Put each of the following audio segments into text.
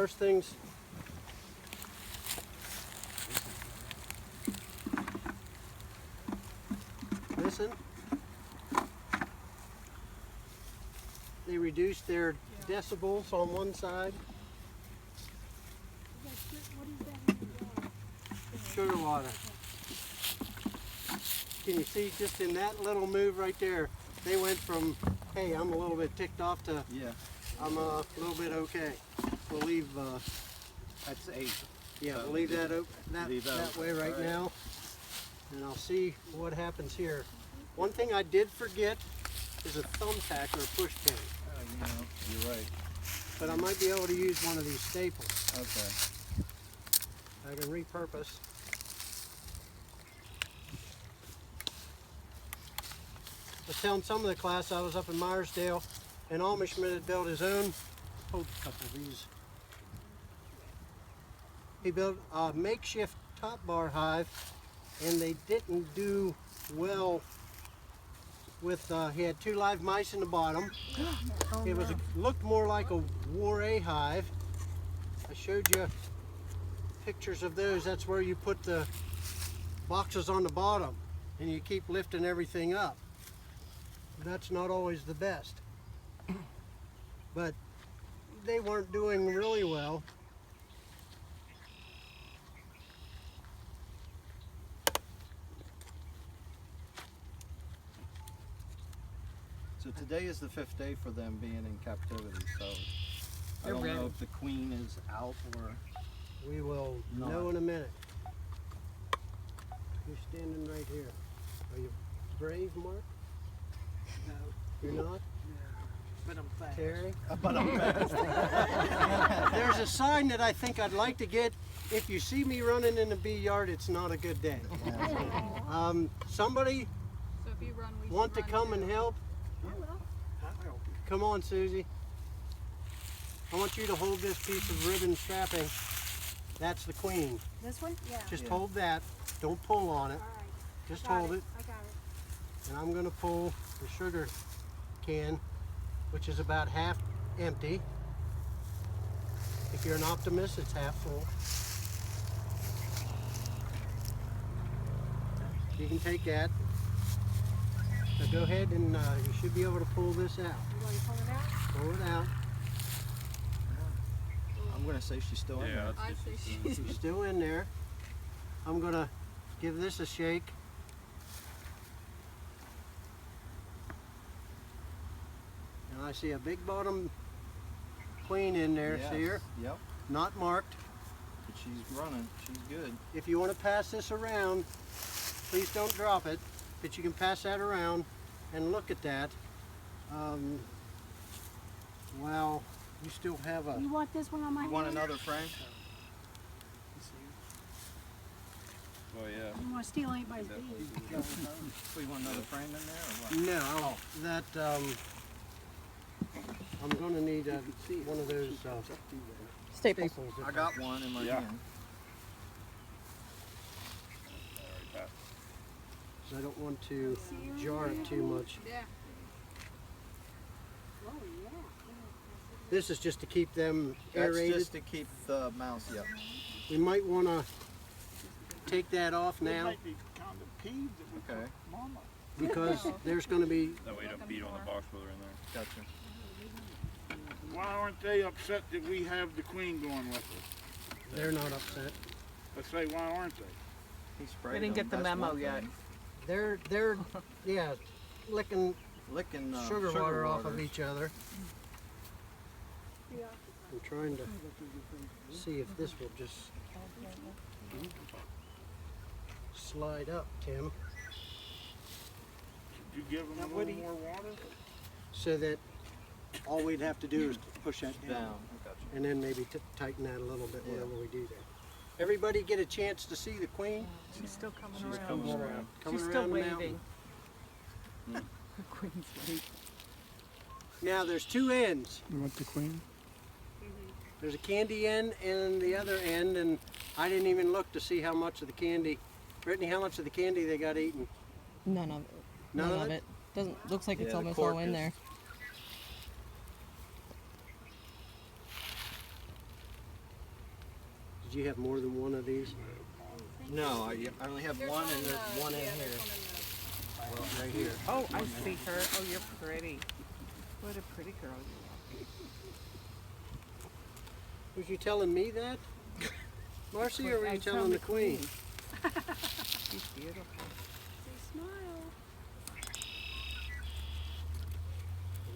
first things. Listen. They reduced their decibels on one side. Sugar water. Can you see just in that little move right there, they went from, hey, I'm a little bit ticked off to, Yeah. I'm a little bit okay. We'll leave, That's 8. yeah, we'll leave that Leave that that way right all right. now. And I'll see what happens here. One thing I did forget is a thumbtack or a push pin. You know, you're right. But I might be able to use one of these staples. Okay. I can repurpose. I was telling some of the class I was up in Myersdale, an Amishman had built his own, hold a couple of these. He built a makeshift top bar hive, and they didn't do well with, he had 2 live mice in the bottom. It was looked more like a War A hive. I showed you pictures of those. That's where you put the boxes on the bottom and you keep lifting everything up. That's not always the best. But they weren't doing really well. So today is the 5th day for them being in captivity, so I They're don't know ready. if the queen is out or... We will know in a minute. You're standing right here. Are you brave, Mark? No, You're not? but I'm fast. Terry? But I'm fast. There's a sign that I think I'd like to get. If you see me running in the bee yard, it's not a good day. Somebody So if you run, we want to should come run and too. help? Come on, Susie. I want you to hold this piece of ribbon strapping. That's the queen. This one? Yeah. Just Yeah. hold that. Don't pull on it. All right. Just Got hold it. I got it. And I'm going to pull the sugar can, which is about half empty. If you're an optimist, it's half full. You can take that. Now go ahead and you should be able to pull this out. You want to pull it out? Pull it out. I'm going to say she's still in there. I see she's She's still in there. I'm going to give this a shake. And I see a big bottom queen in there. Yes. See her? Yep. Not marked. But she's running. She's good. If you want to pass this around, please don't drop it, but you can pass that around and look at that. Well, you still have a, You want this one on my You want hand? another frame? Oh yeah. You want to steal anybody's bee? So you want another frame in there or what? no, that, I'm going to need one of those Staples. staples. I got one in my Yeah. hand. I don't want to jar it too much. yeah. Oh, yeah. This is just to keep them That's aerated. just to keep the mouse, yep. We might want to take that off now Might be kind of peeved that we Okay. put Mama. because there's going to be, That way you don't beat on the box while they're in there. Gotcha. Why aren't they upset that we have the queen going with us? they're not upset. I say, why aren't they? He sprayed We didn't them. get the That's memo one yet. thing. They're yeah, licking Licking sugar water off of each other. Yeah. I'm trying to see if this will just slide up, Tim, Did you give them Now, a what little do you- more water? so that all we'd have to do is push that down, Down. I gotcha. and then maybe tighten that a little bit whenever we do that. Everybody get a chance to see the queen? She's still coming She's around. coming around. Coming She's around still the mountain. waving. The queen's waving. Now there's 2 ends. You want the queen? There's a candy end and the other end, and I didn't even look to see how much of the candy. Brittany, how much of the candy they got eaten? None of it. None of it? it. Doesn't looks like it's Yeah, the almost cork all in is- there. Did you have more than one of these? No, I only have one, and there's one in yeah, here. there's one in Well, right here. Oh, I see her. Oh, you're pretty. What a pretty girl you Was you telling me that? Marcy, or were you I telling the queen? are. She's beautiful. Say smile.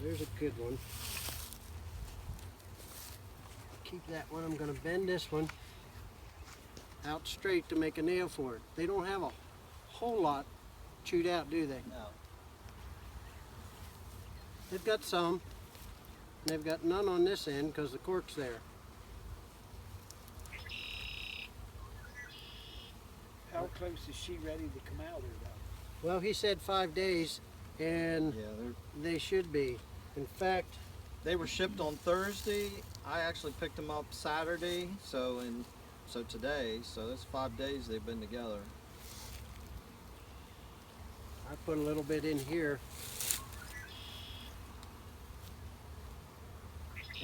There's a good one. Keep that one. I'm going to bend this one out straight to make a nail for it. They don't have a whole lot chewed out, do they? No. They've got some. And they've got none on this end because the cork's there. How close is she ready to come out there though? Well, he said 5 days, and Yeah, they should be. In fact, they were shipped on Thursday. I actually picked them up Saturday, so today. So that's 5 days they've been together. I put a little bit in here.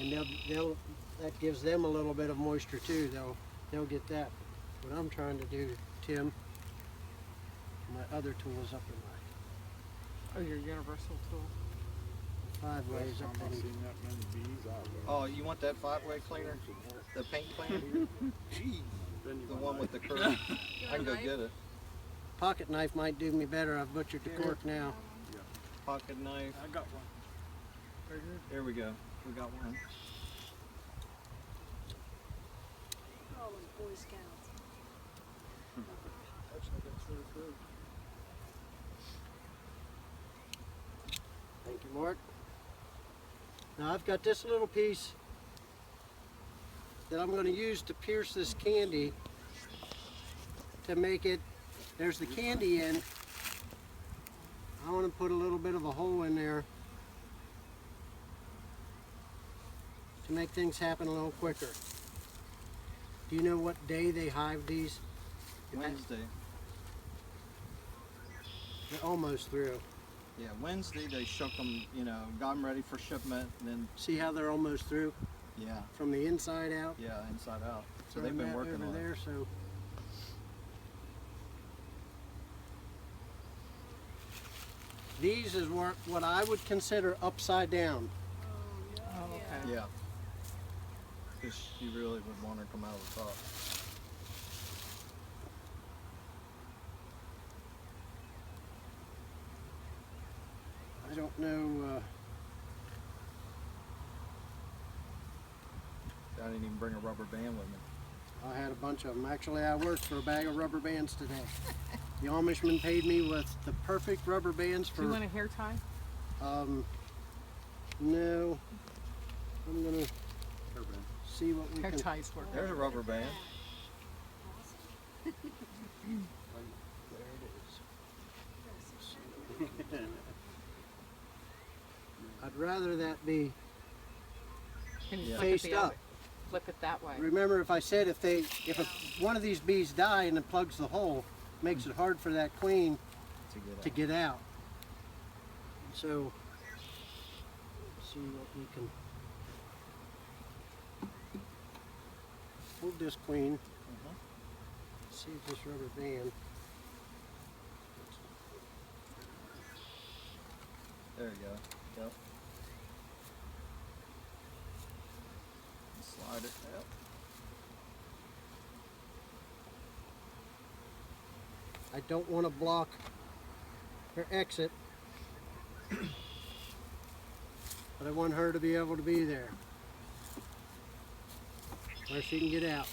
And that gives them a little bit of moisture too. They'll get that. What I'm trying to do, Tim, my other tool is up in Oh, your universal tool. my 5 ways Last up time I in. seen that many bees, I was. Oh, you want that 5-way cleaner? The paint cleaner? Jeez. The one with the curve? I can go get it. Pocket knife might do me better. I've butchered the cork now. Pocket knife. I got one. Right here. There we go. We got one. Oh, those Boy Scouts. Actually, that's really good. Thank you, Mark. Now I've got this little piece that I'm going to use to pierce this candy to make it. There's the candy end. I want to put a little bit of a hole in there to make things happen a little quicker. Do you know what day they hive these? Wednesday. They're almost through. Yeah, Wednesday they shook them, got them ready for shipment, and then, See how they're almost through yeah, from the inside out? inside out. So Throw they've been that working over on there, it. so these is what I would consider upside down. Oh, okay. Yeah. Because you really would want her to come out of the top. I don't know. I didn't even bring a rubber band with me. I had a bunch of them. Actually, I worked for a bag of rubber bands today. The Amishman paid me with the perfect rubber bands Do you for. want a hair tie? No. I'm gonna see what we Hair can. ties work. There's a rubber band. There it is. I'd rather that be Can you Yeah. flip it faced the up. other- Flip it that way. Remember, if I said if one of these bees die and it plugs the hole, makes it hard for that queen to get out. So, let's see what we can. Hold this queen. See if this rubber band. There you go. Yep. Slide it. Yep. I don't want to block her exit, but I want her to be able to be there where she can get out.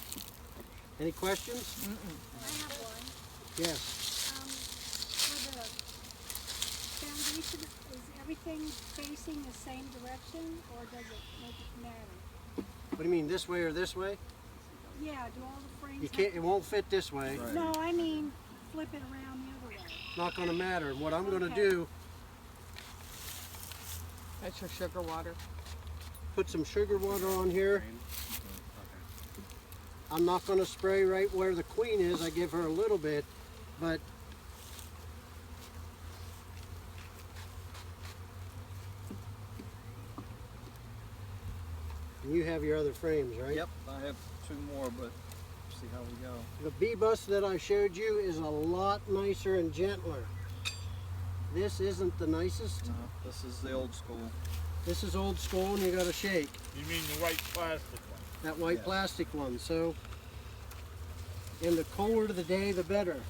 Any questions? I have one. Yes. For the foundation, is everything facing the same direction, or does it make it matter? What do you mean, this way or this way? Yeah, do all the frames You can't. It won't fit this way. Right. No, I mean, flip it around the other way. It's not going to matter. What I'm going to Okay. do, That's your sugar water. put some sugar water on here. I'm not going to spray right where the queen is. I give her a little bit, but you have your other frames, right? Yep. I have 2 more, but see how we go. The bee bus that I showed you is a lot nicer and gentler. This isn't the nicest. No, this is the old school. This is old school and you gotta shake. You mean the white plastic one? That white Yeah. plastic one. So, and the colder the day, the better.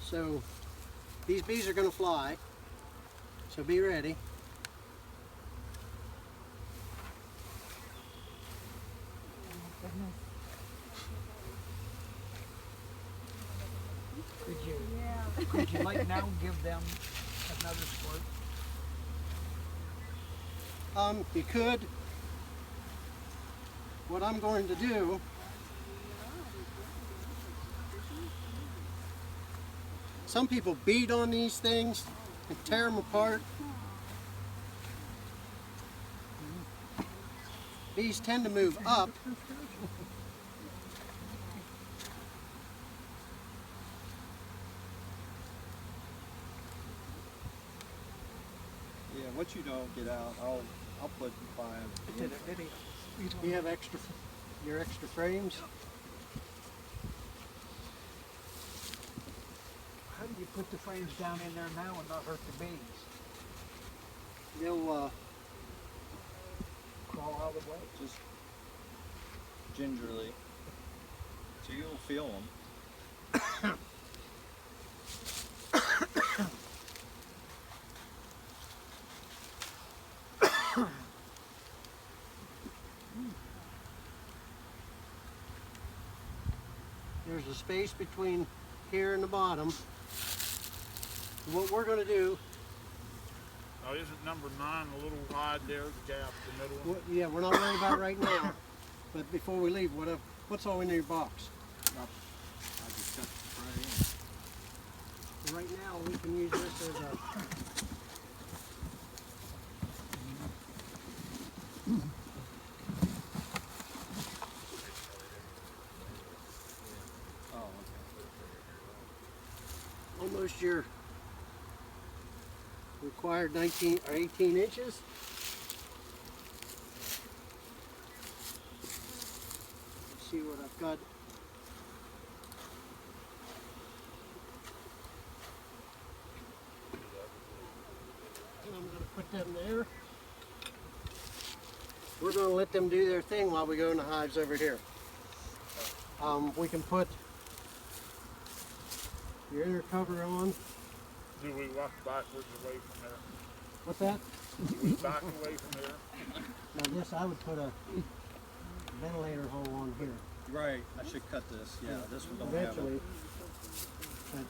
So, these bees are gonna fly. So be ready. Could you like now give them another squirt? You could. What I'm going to do, some people beat on these things and tear them apart. Bees tend to move up. Yeah, what you don't get out, I'll put by. I did a video. You have extra, your extra frames. How do you put the frames down in there now and not hurt the bees? They'll Crawl out of the way? Just gingerly. So you'll feel them. There's a space between here and the bottom. What we're going to do, Oh, isn't number 9 a little wide there, the gap, the middle one? yeah, we're not worried about right now. But before we leave, what's all in your box? I just cut right in. Right now, we can use this as a Oh, okay. almost your required 19 or 18 inches. Let's see what I've got. And I'm going to put them there. We're going to let them do their thing while we go in the hives over here. We can put your inner cover on. Do we walk backwards away from there? What's that? Do we back away from there? Now this, I would put a ventilator hole on here. Right, I should cut this. Yeah, this one don't have Eventually. it. But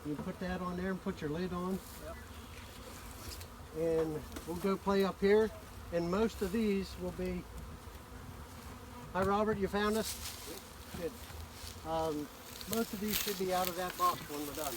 you put that on there and put your lid on. And we'll go play up here. And most of these will be. Hi Robert, you found us? Good. Most of these should be out of that box when we're done.